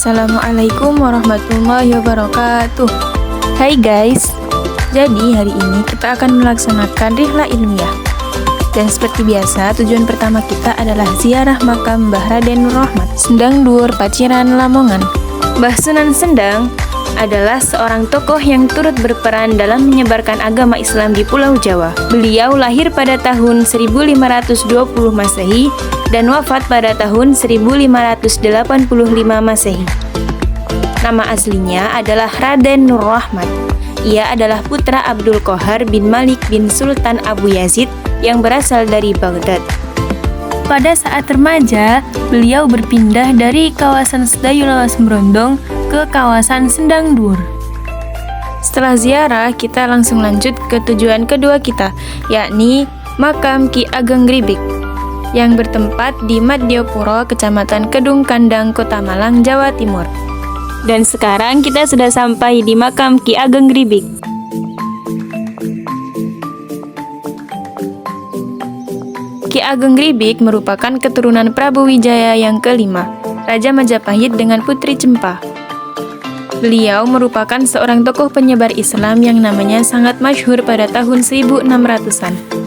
Assalamualaikum warahmatullahi wabarakatuh. Hai guys, jadi hari ini kita akan melaksanakan rihlah ilmiah. Dan seperti biasa, tujuan pertama kita adalah ziarah makam Mbah Raden Nur Rahmat, Sendang Dhuwur Paciran, Lamongan. Mbah Sunan Sendang adalah seorang tokoh yang turut berperan dalam menyebarkan agama Islam di Pulau Jawa. Beliau lahir pada tahun 1520 Masehi dan wafat pada tahun 1585 Masehi. Nama aslinya adalah Raden Nur Rahmat. Ia adalah putra Abdul Qohar bin Malik bin Sultan Abu Yazid yang berasal dari Baghdad. Pada saat remaja, beliau berpindah dari kawasan Sedayu Lawas Brondong ke kawasan Sendang Dhuwur. Setelah ziarah, kita langsung lanjut ke tujuan kedua kita, yakni makam Ki Ageng Gribik yang bertempat di Madiopuro, Kecamatan Kedung Kandang, Kota Malang, Jawa Timur. Dan sekarang kita sudah sampai di makam Ki Ageng Gribik. Ki Ageng Gribik merupakan keturunan Prabu Wijaya yang kelima, Raja Majapahit dengan Putri Cempah. Beliau merupakan seorang tokoh penyebar Islam yang namanya sangat masyhur pada tahun 1600-an.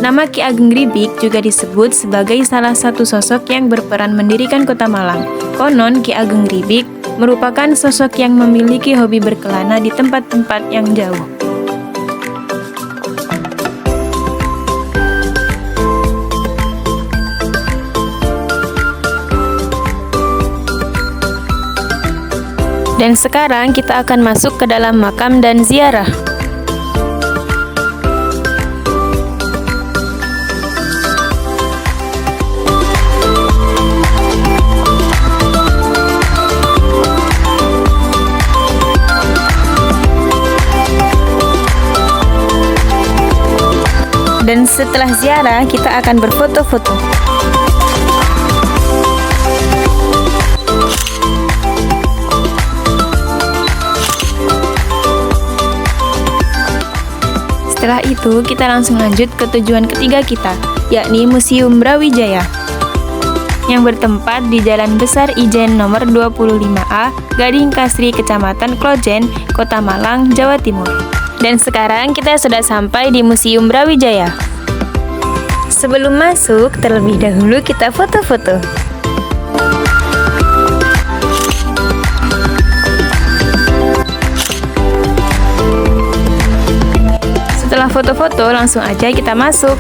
Nama Ki Ageng Gribik juga disebut sebagai salah satu sosok yang berperan mendirikan Kota Malang. Konon Ki Ageng Gribik merupakan sosok yang memiliki hobi berkelana di tempat-tempat yang jauh. Dan sekarang kita akan masuk ke dalam makam dan ziarah. Dan setelah ziarah, kita akan berfoto-foto. Setelah itu, kita langsung lanjut ke tujuan ketiga kita, yakni Museum Brawijaya, yang bertempat di Jalan Besar Ijen nomor 25A, Gading Kasri, Kecamatan Klojen, Kota Malang, Jawa Timur. Dan sekarang kita sudah sampai di Museum Brawijaya. Sebelum masuk, terlebih dahulu kita foto-foto. Setelah foto-foto, langsung aja kita masuk.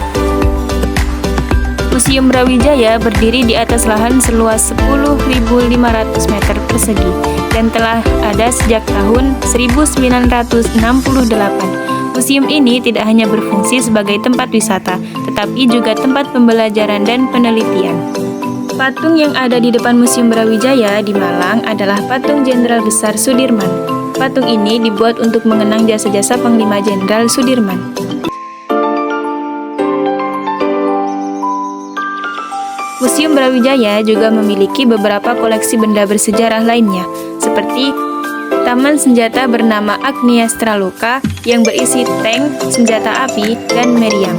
Museum Brawijaya berdiri di atas lahan seluas 10.500 meter persegi dan telah ada sejak tahun 1968. Museum ini tidak hanya berfungsi sebagai tempat wisata, tetapi juga tempat pembelajaran dan penelitian. Patung yang ada di depan Museum Brawijaya di Malang adalah patung Jenderal Besar Sudirman. Patung ini dibuat untuk mengenang jasa-jasa Panglima Jenderal Sudirman. Museum Brawijaya juga memiliki beberapa koleksi benda bersejarah lainnya, seperti taman senjata bernama Agniastra Loka yang berisi tank, senjata api, dan meriam.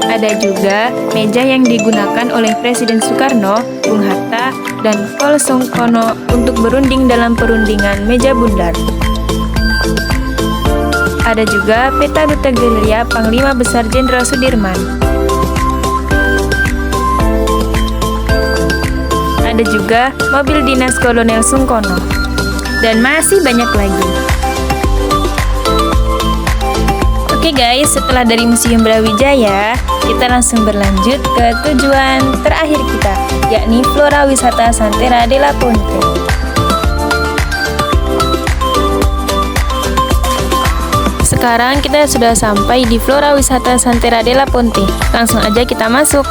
Ada juga meja yang digunakan oleh Presiden Soekarno, Bung Hatta, dan Kol Songkono untuk berunding dalam perundingan meja bundar. Ada juga peta duta gerilya Panglima Besar Jenderal Sudirman. Ada juga mobil dinas Kolonel Sungkono. Dan masih banyak lagi. Oke guys, setelah dari Museum Brawijaya, kita langsung berlanjut ke tujuan terakhir kita, yakni Flora Wisata Santera della Ponte. Sekarang kita sudah sampai di Flora Wisata Santera della Ponte. Langsung aja kita masuk.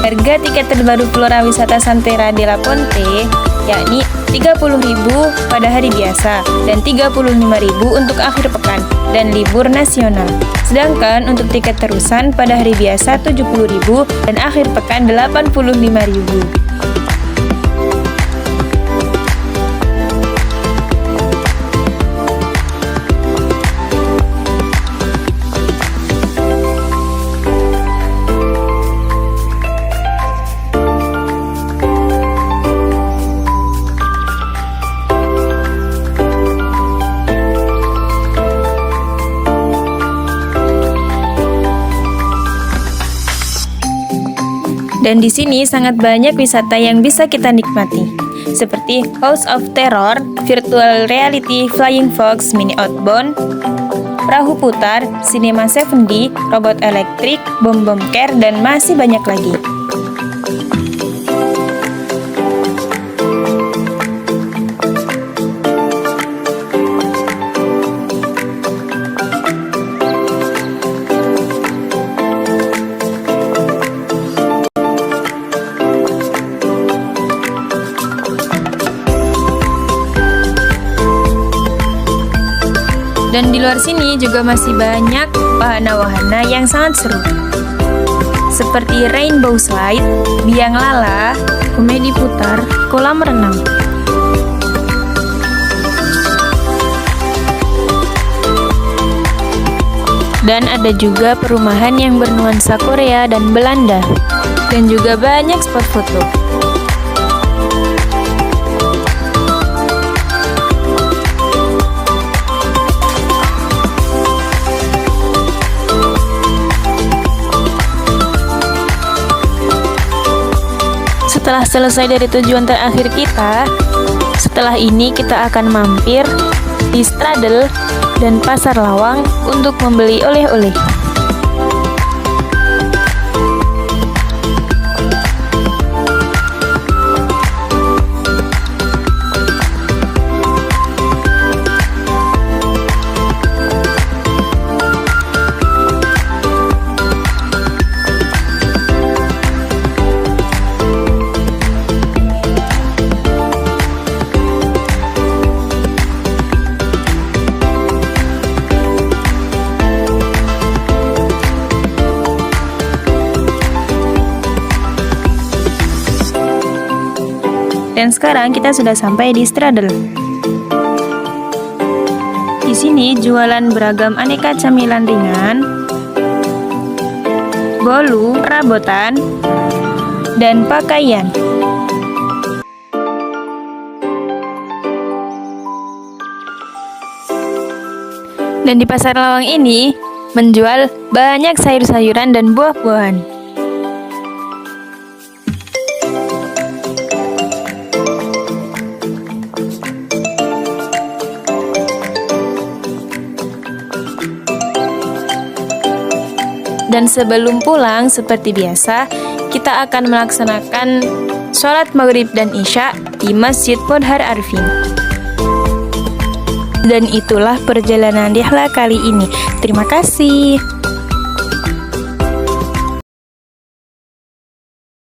Harga tiket terbaru Flora Wisata Santera della Ponte yakni Rp30.000 pada hari biasa dan Rp35.000 untuk akhir pekan dan libur nasional. Sedangkan untuk tiket terusan pada hari biasa Rp70.000 dan akhir pekan Rp85.000. Dan di sini sangat banyak wisata yang bisa kita nikmati, seperti House of Terror, Virtual Reality, Flying Fox, Mini Outbound, perahu putar, Cinema 7D, robot elektrik, bom care, dan masih banyak lagi. Dan di luar sini juga masih banyak wahana-wahana yang sangat seru, seperti rainbow slide, biang lala, komedi putar, kolam renang. Dan ada juga perumahan yang bernuansa Korea dan Belanda, dan juga banyak spot foto. Setelah selesai dari tujuan terakhir kita, setelah ini kita akan mampir di Stradel dan Pasar Lawang untuk membeli oleh-oleh. Dan sekarang kita sudah sampai di Stradel. Di sini jualan beragam aneka camilan ringan, bolu, perabotan, dan pakaian. Dan di Pasar Lawang ini menjual banyak sayur-sayuran dan buah-buahan. Dan sebelum pulang, seperti biasa, kita akan melaksanakan sholat maghrib dan isya di Masjid Modhar Arifin. Dan itulah perjalanan Dihla kali ini. Terima kasih.